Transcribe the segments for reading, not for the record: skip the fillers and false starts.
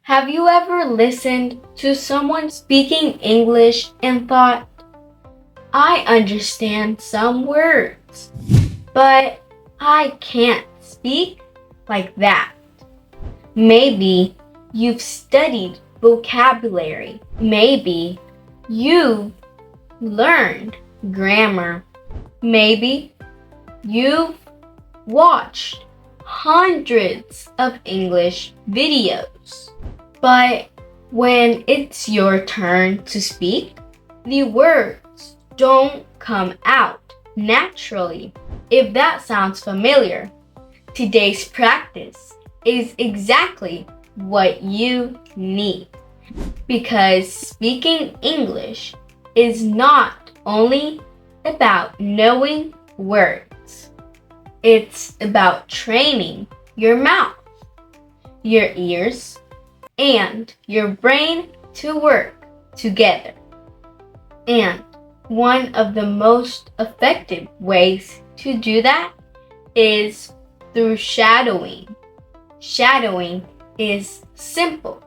Have you ever listened to someone speaking English and thought, I understand some words, but I can't speak like that? Maybe you've studied vocabulary. Maybe you've learned grammar. Maybe you've watched hundreds of English videos. But when it's your turn to speak, the words don't come out naturally. If that sounds familiar, today's practice is exactly what you need. Because speaking English is not only about knowing words. It's about training your mouth, your ears, and your brain to work together. And one of the most effective ways to do that is through shadowing. Shadowing is simple.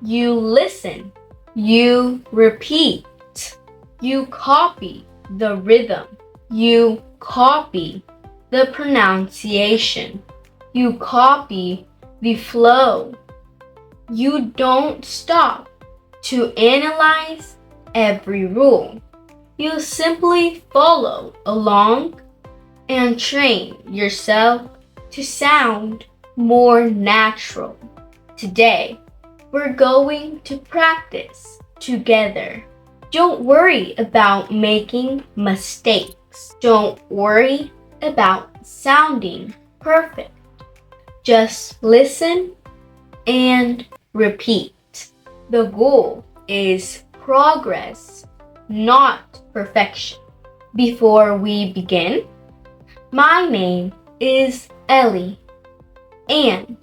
You listen, you repeat, you copy the rhythm, you copy the pronunciation, you copy the flow. You don't stop to analyze every rule. You simply follow along and train yourself to sound more natural. Today, we're going to practice together. Don't worry about making mistakes. Don't worry about sounding perfect. Just listen and repeat. The goal is progress, not perfection. Before we begin, my name is Ellie, and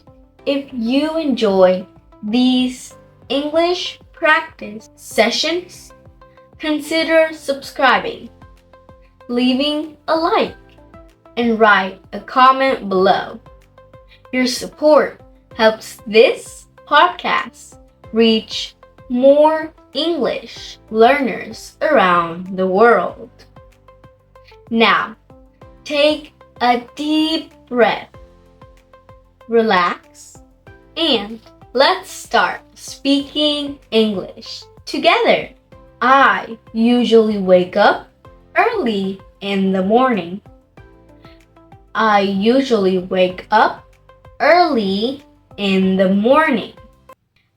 if you enjoy these English practice sessions, consider subscribing, leaving a like, and write a comment below. Your support helps this podcast reach more English learners around the world. Now, take a deep breath, relax, and let's start speaking English together. I usually wake up early in the morning. I usually wake up early in the morning.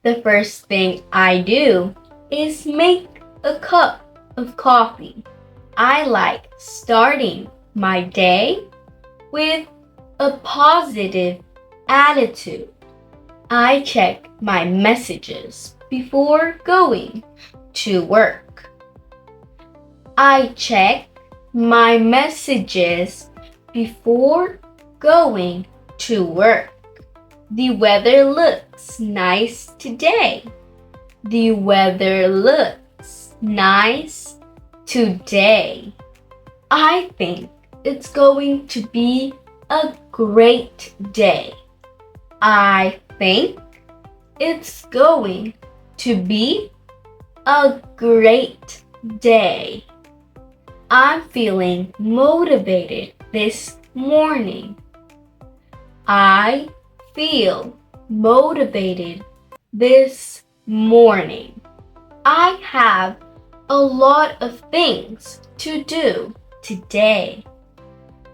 The first thing I do is make a cup of coffee. I like starting my day with a positive attitude. I check my messages before going to work. I check my messages before going to work. The weather looks nice today. The weather looks nice today. I think it's going to be a great day. I think it's going to be a great day. I'm feeling motivated this morning. I feel motivated this morning. I have a lot of things to do today.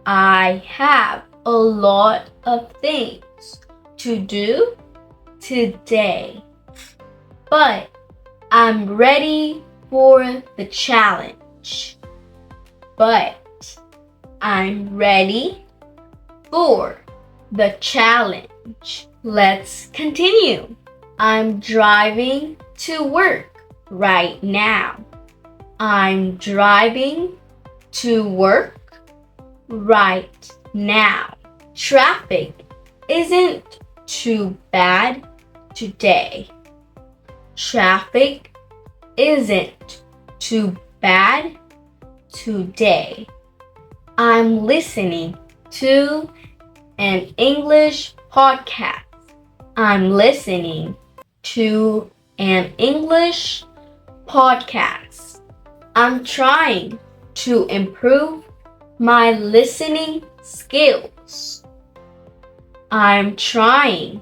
I have a lot of things to do today. But I'm ready for the challenge. But I'm ready for the challenge. Let's continue. I'm driving to work right now. I'm driving to work right now. Traffic isn't too bad today. Traffic isn't too bad today. I'm listening to an English podcast. I'm listening to an English podcast. I'm trying to improve my listening skills. I'm trying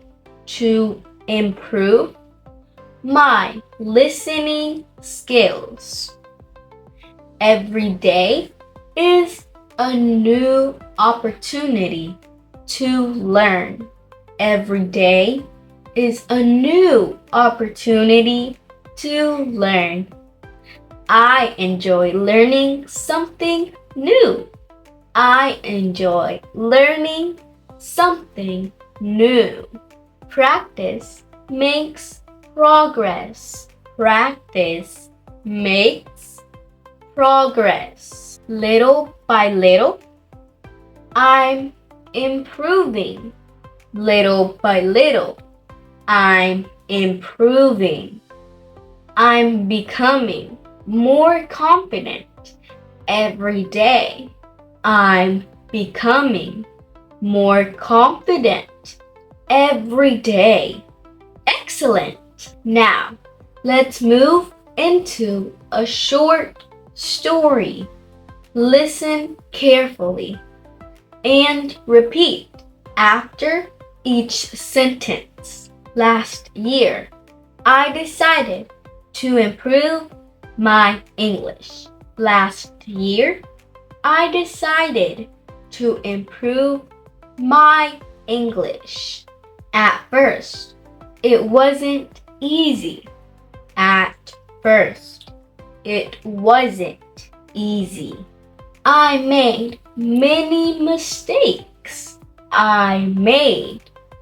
to improve my listening skills. Every day is a new opportunity to learn. Every day is a new opportunity to learn. I enjoy learning something new. I enjoy learning something new. Practice makes progress. Practice makes progress. Little by little, I'm improving. Little by little, I'm improving. I'm becoming more confident every day. I'm becoming more confident every day. Excellent! Now, let's move into a short story. Listen carefully and repeat after each sentence. Last year, I decided to improve my English. Last year, I decided to improve my English. At first, it wasn't easy. At first, it wasn't easy. I made many mistakes. I made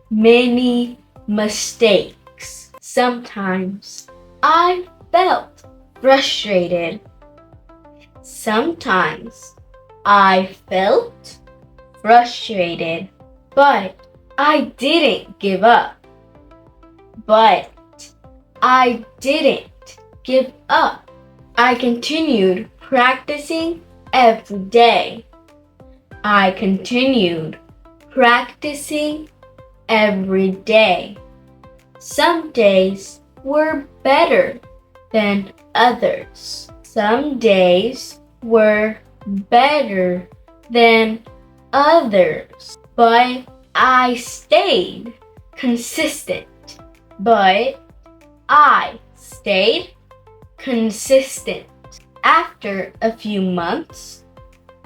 many mistakes. Sometimes I felt frustrated. Sometimes I felt frustrated, but I didn't give up. But I didn't give up. I continued practicing every day. I continued practicing every day. Some days were better than others. Some days were better than others. But I stayed consistent. But I stayed consistent. After a few months,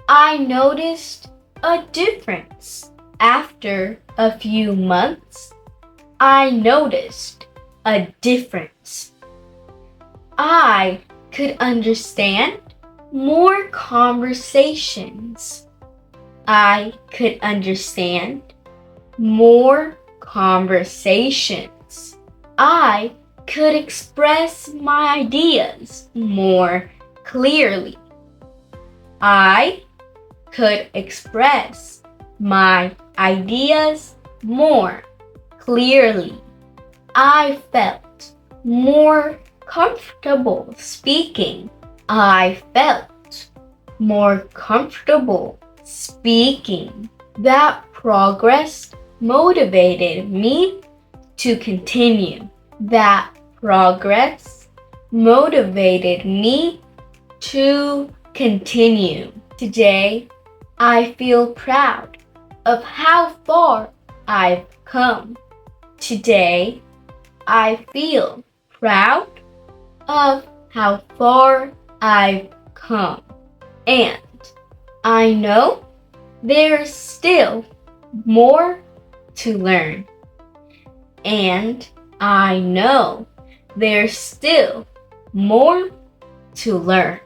I noticed a difference. After a few months, I noticed a difference. I could understand more conversations. I could understand more conversations. I could express my ideas more clearly. I could express my ideas more clearly. I felt more comfortable speaking. I felt more comfortable speaking. That progress motivated me to continue. That progress motivated me to continue. Today, I feel proud of how far I've come. Today, I feel proud of how far I've come. And I know there's still more to learn. And I know there's still more to learn.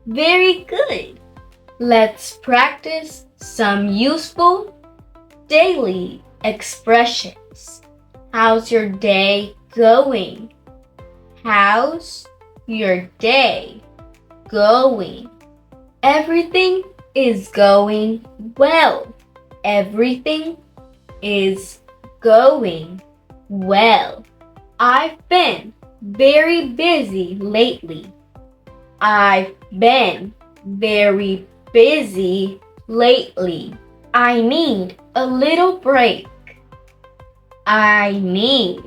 Very good. Let's practice some useful daily expressions. How's your day going? How's your day going? Everything is going well. Everything is going well. I've been very busy lately. I've been very busy lately. I need a little break. I need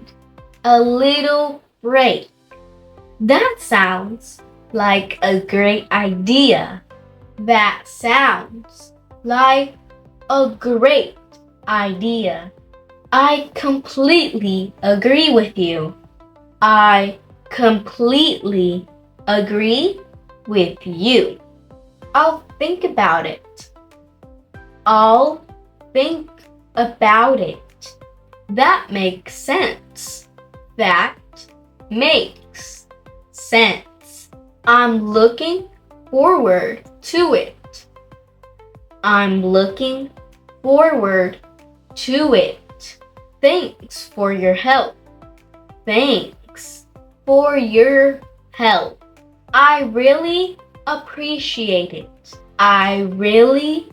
a little break. That sounds like a great idea. That sounds like a great idea. I completely agree with you. I completely agree with you. I'll think about it. I'll think about it. That makes sense. That makes sense. I'm looking forward to it. I'm looking forward to it. Thanks for your help. Thanks for your help. I really appreciate it. I really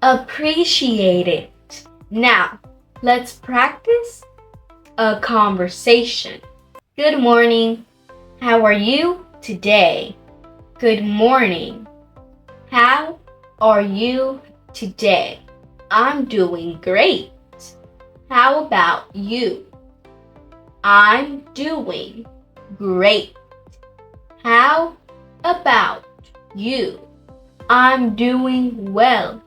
appreciate it. Now, let's practice a conversation. Good morning. How are you today? Good morning. How are you today? I'm doing great. How about you? I'm doing great. How about you? I'm doing well.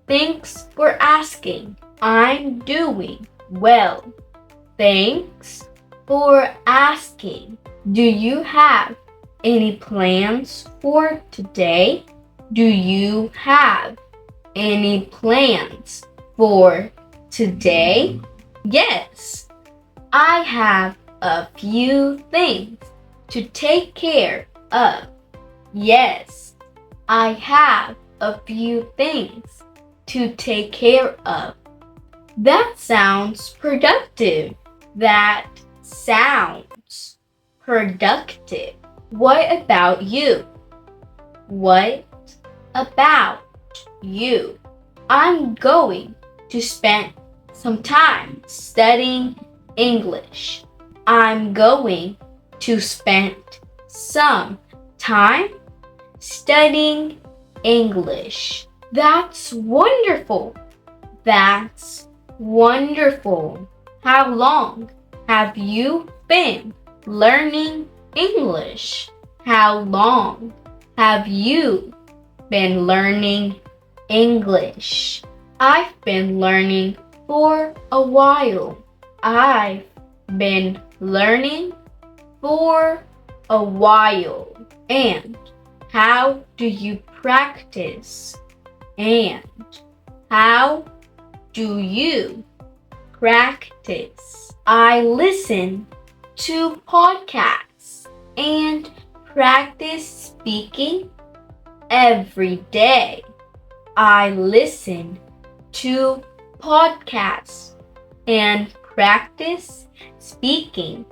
Thanks for asking. I'm doing well. Thanks for asking. Do you have any plans for today? Do you have any plans for today? Yes, I have a few things to take care of. Yes, I have a few things to take care of. That sounds productive. That sounds productive. What about you? What about you? I'm going to spend some time studying English. I'm going to spend some time studying English. That's wonderful. That's wonderful. How long have you been learning English? How long have you been learning English? I've been learning for a while. I've been learning for a while. And how do you practice? And how do you practice? I listen to podcasts and practice speaking every day. I listen to podcasts and practice speaking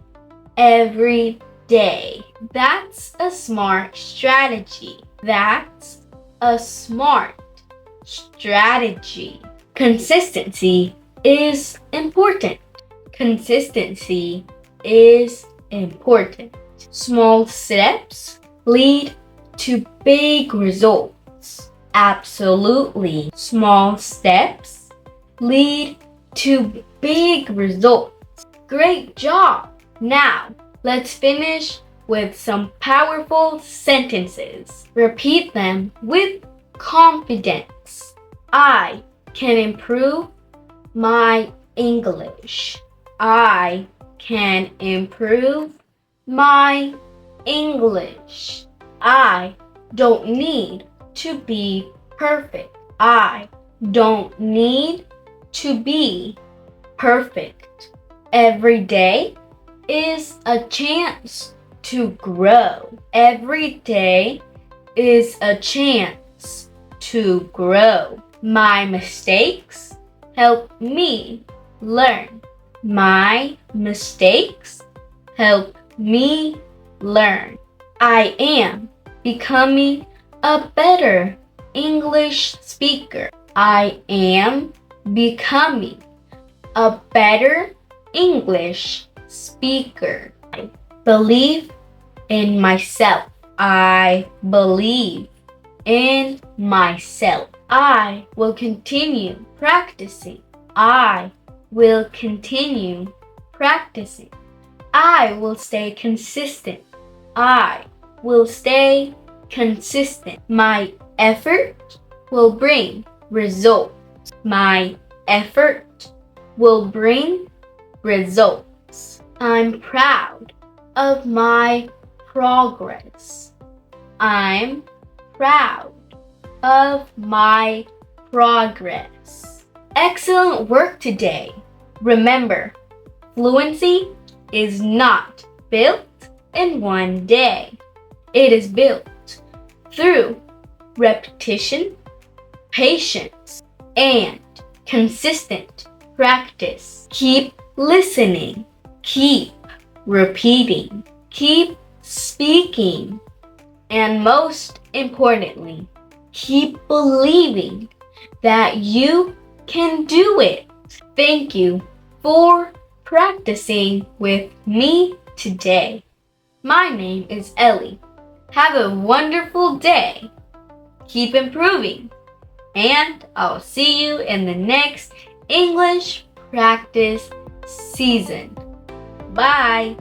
every day. That's a smart strategy. That's a smart strategy. Consistency is important. Consistency is important. Small steps lead to big results. Absolutely. Small steps lead to big results. Great job. Now, let's finish with some powerful sentences. Repeat them with confidence. I can improve my English. I can improve my English. I don't need to be perfect. I don't need to be perfect. Every day is a chance to grow. Every day is a chance to grow. My mistakes help me learn. My mistakes help me learn. I am becoming a better English speaker. I am becoming a better English speaker. I believe in myself. I believe in myself. I will continue practicing. I will continue practicing. I will stay consistent. I will stay consistent. My effort will bring results. My effort will bring results. I'm proud of my progress. I'm proud of my progress. Excellent work today. Remember, fluency is not built in one day. It is built through repetition, patience, and consistent practice. Keep listening. Keep repeating. Keep speaking. And most importantly, keep believing that you can do it. Thank you for practicing with me today. My name is Ellie. Have a wonderful day. Keep improving. And I'll see you in the next English practice season. Bye.